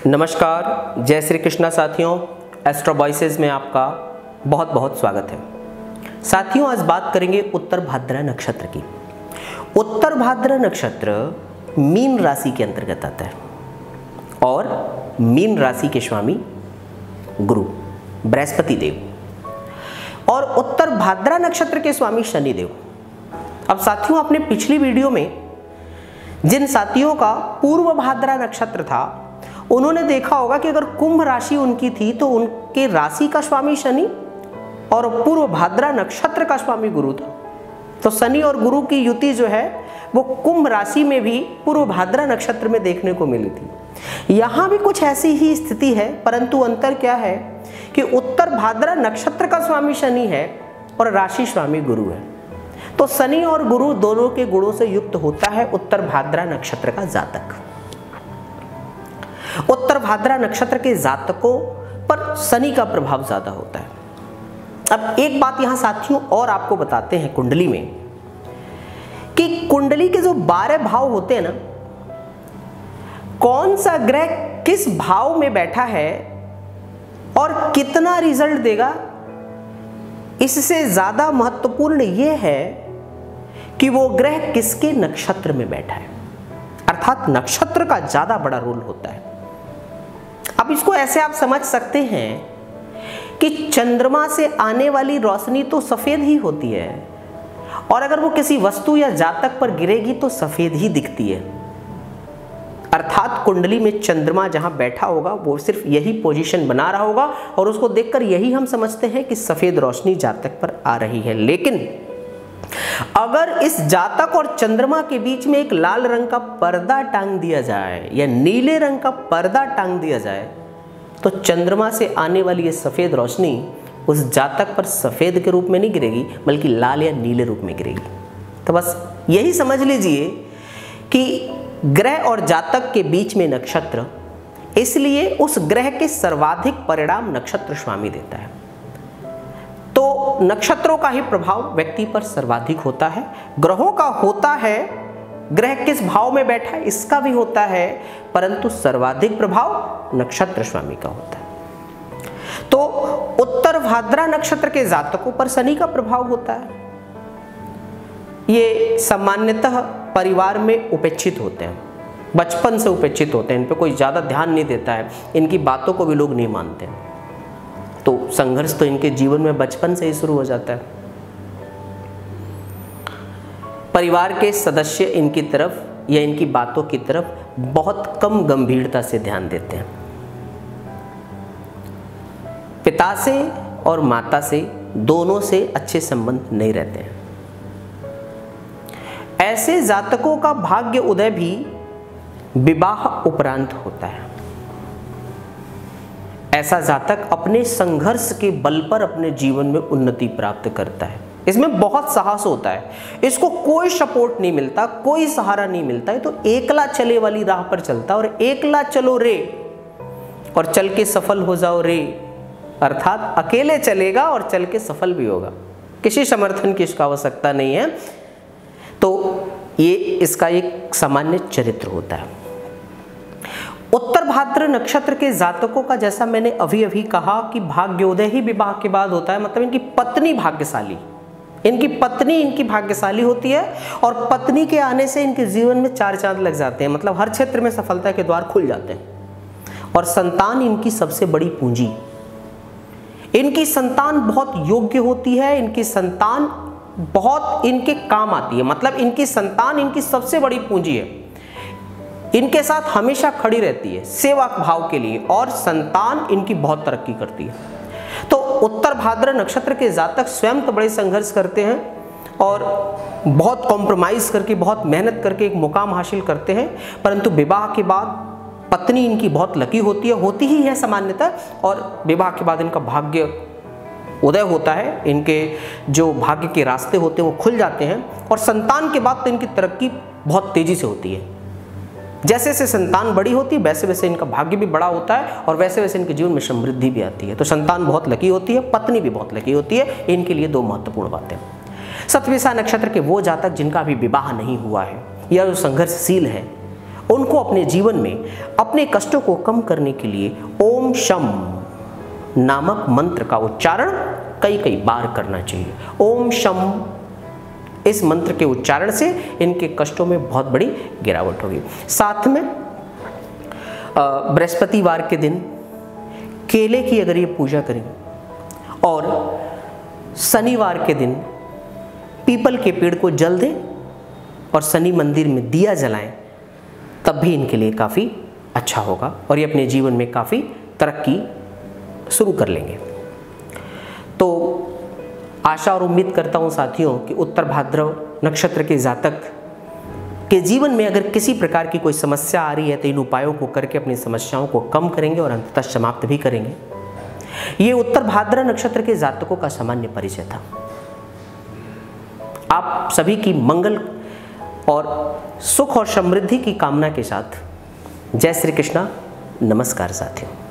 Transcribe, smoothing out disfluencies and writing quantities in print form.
नमस्कार, जय श्री कृष्णा साथियों। एस्ट्रो वॉइसेस में आपका बहुत बहुत स्वागत है। साथियों, आज बात करेंगे उत्तर भाद्रा नक्षत्र की। उत्तर भाद्रा नक्षत्र मीन राशि के अंतर्गत आता है और मीन राशि के स्वामी गुरु बृहस्पति देव और उत्तर भाद्रा नक्षत्र के स्वामी शनि देव। अब साथियों, अपने पिछली वीडियो में जिन साथियों का पूर्व भाद्रा नक्षत्र था उन्होंने देखा होगा कि अगर कुंभ राशि उनकी थी तो उनके राशि का स्वामी शनि और पूर्व भाद्रा नक्षत्र का स्वामी गुरु था। तो शनि और गुरु की युति जो है वो कुंभ राशि में भी पूर्व भाद्रा नक्षत्र में देखने को मिली थी। यहाँ भी कुछ ऐसी ही स्थिति है, परंतु अंतर क्या है कि उत्तर भाद्रा नक्षत्र का स्वामी शनि है और राशि स्वामी गुरु है। तो शनि और गुरु दोनों के गुणों से युक्त होता है उत्तर भाद्रा नक्षत्र का जातक। उत्तर भाद्रा नक्षत्र के जातकों पर शनि का प्रभाव ज्यादा होता है। अब एक बात यहां साथियों और आपको बताते हैं कुंडली में कि कुंडली के जो 12 भाव होते हैं ना, कौन सा ग्रह किस भाव में बैठा है और कितना रिजल्ट देगा, इससे ज्यादा महत्वपूर्ण यह है कि वो ग्रह किसके नक्षत्र में बैठा है, अर्थात नक्षत्र का ज्यादा बड़ा रोल होता है। अब इसको ऐसे आप समझ सकते हैं कि चंद्रमा से आने वाली रोशनी तो सफेद ही होती है और अगर वो किसी वस्तु या जातक पर गिरेगी तो सफेद ही दिखती है। अर्थात कुंडली में चंद्रमा जहां बैठा होगा वो सिर्फ यही पोजीशन बना रहा होगा और उसको देखकर यही हम समझते हैं कि सफेद रोशनी जातक पर आ रही है। लेकिन अगर इस जातक और चंद्रमा के बीच में एक लाल रंग का पर्दा टांग दिया जाए या नीले रंग का पर्दा टांग दिया जाए तो चंद्रमा से आने वाली ये सफेद रोशनी उस जातक पर सफेद के रूप में नहीं गिरेगी बल्कि लाल या नीले रूप में गिरेगी। तो बस यही समझ लीजिए कि ग्रह और जातक के बीच में नक्षत्र, इसलिए उस ग्रह के सर्वाधिक परिणाम नक्षत्र स्वामी देता है। तो नक्षत्रों का ही प्रभाव व्यक्ति पर सर्वाधिक होता है। ग्रहों का होता है, ग्रह किस भाव में बैठा है इसका भी होता है, परंतु सर्वाधिक प्रभाव नक्षत्र स्वामी का होता है। तो उत्तर भाद्रा नक्षत्र के जातकों पर शनि का प्रभाव होता है। ये सामान्यतः परिवार में उपेक्षित होते हैं, बचपन से उपेक्षित होते हैं, इन पे कोई ज्यादा ध्यान नहीं देता है, इनकी बातों को भी लोग नहीं मानते हैं। तो संघर्ष तो इनके जीवन में बचपन से ही शुरू हो जाता है। परिवार के सदस्य इनकी तरफ या इनकी बातों की तरफ बहुत कम गंभीरता से ध्यान देते हैं। पिता से और माता से दोनों से अच्छे संबंध नहीं रहते हैं। ऐसे जातकों का भाग्य उदय भी विवाह उपरांत होता है। ऐसा जातक अपने संघर्ष के बल पर अपने जीवन में उन्नति प्राप्त करता है। इसमें बहुत साहस होता है, इसको कोई सपोर्ट नहीं मिलता, कोई सहारा नहीं मिलता है, तो एकला चले वाली राह पर चलता है। और एकला चलो रे और चल के सफल हो जाओ रे, अर्थात अकेले चलेगा और चल के सफल भी होगा, किसी समर्थन की इसका आवश्यकता नहीं है। तो ये इसका एक सामान्य चरित्र होता है। उत्तर भाद्र नक्षत्र के जातकों का, जैसा मैंने अभी अभी कहा कि भाग्योदय ही विवाह के बाद होता है, मतलब इनकी पत्नी भाग्यशाली, इनकी पत्नी इनकी भाग्यशाली होती है और पत्नी के आने से इनके जीवन में 4 चांद लग जाते हैं, मतलब हर क्षेत्र में सफलता के द्वार खुल जाते हैं। और संतान इनकी सबसे बड़ी पूंजी, इनकी संतान बहुत योग्य होती है, इनकी संतान बहुत इनके काम आती है, मतलब इनकी संतान इनकी सबसे बड़ी पूंजी है, इनके साथ हमेशा खड़ी रहती है सेवा भाव के लिए और संतान इनकी बहुत तरक्की करती है। तो उत्तर भाद्र नक्षत्र के जातक स्वयं तो बड़े संघर्ष करते हैं और बहुत कॉम्प्रोमाइज करके, बहुत मेहनत करके एक मुकाम हासिल करते हैं, परंतु विवाह के बाद पत्नी इनकी बहुत लकी होती है, होती ही है सामान्यतः, और विवाह के बाद इनका भाग्य उदय होता है, इनके जो भाग्य के रास्ते होते हैं वो खुल जाते हैं। और संतान के बाद तो इनकी तरक्की बहुत तेजी से होती है। जैसे जैसे संतान बड़ी होती है वैसे वैसे इनका भाग्य भी बड़ा होता है और वैसे वैसे इनके जीवन में समृद्धि भी आती है। तो संतान बहुत लकी होती है, पत्नी भी बहुत लकी होती है। इनके लिए 2 महत्वपूर्ण बातें। सतविसा नक्षत्र के वो जातक जिनका अभी विवाह नहीं हुआ है या जो संघर्षशील है, उनको अपने जीवन में अपने कष्टों को कम करने के लिए ओम शम नामक मंत्र का उच्चारण कई बार करना चाहिए। ओम शम, इस मंत्र के उच्चारण से इनके कष्टों में बहुत बड़ी गिरावट होगी। साथ में बृहस्पतिवार के दिन केले की अगर ये पूजा करें और शनिवार के दिन पीपल के पेड़ को जल दें और शनि मंदिर में दिया जलाएं, तब भी इनके लिए काफ़ी अच्छा होगा और ये अपने जीवन में काफ़ी तरक्की शुरू कर लेंगे। तो आशा और उम्मीद करता हूँ साथियों कि उत्तर भाद्रव नक्षत्र के जातक के जीवन में अगर किसी प्रकार की कोई समस्या आ रही है तो इन उपायों को करके अपनी समस्याओं को कम करेंगे और अंततः समाप्त भी करेंगे। ये उत्तर भाद्रव नक्षत्र के जातकों का सामान्य परिचय था। आप सभी की मंगल और सुख और समृद्धि की कामना के साथ जय श्री कृष्णा। नमस्कार साथियों।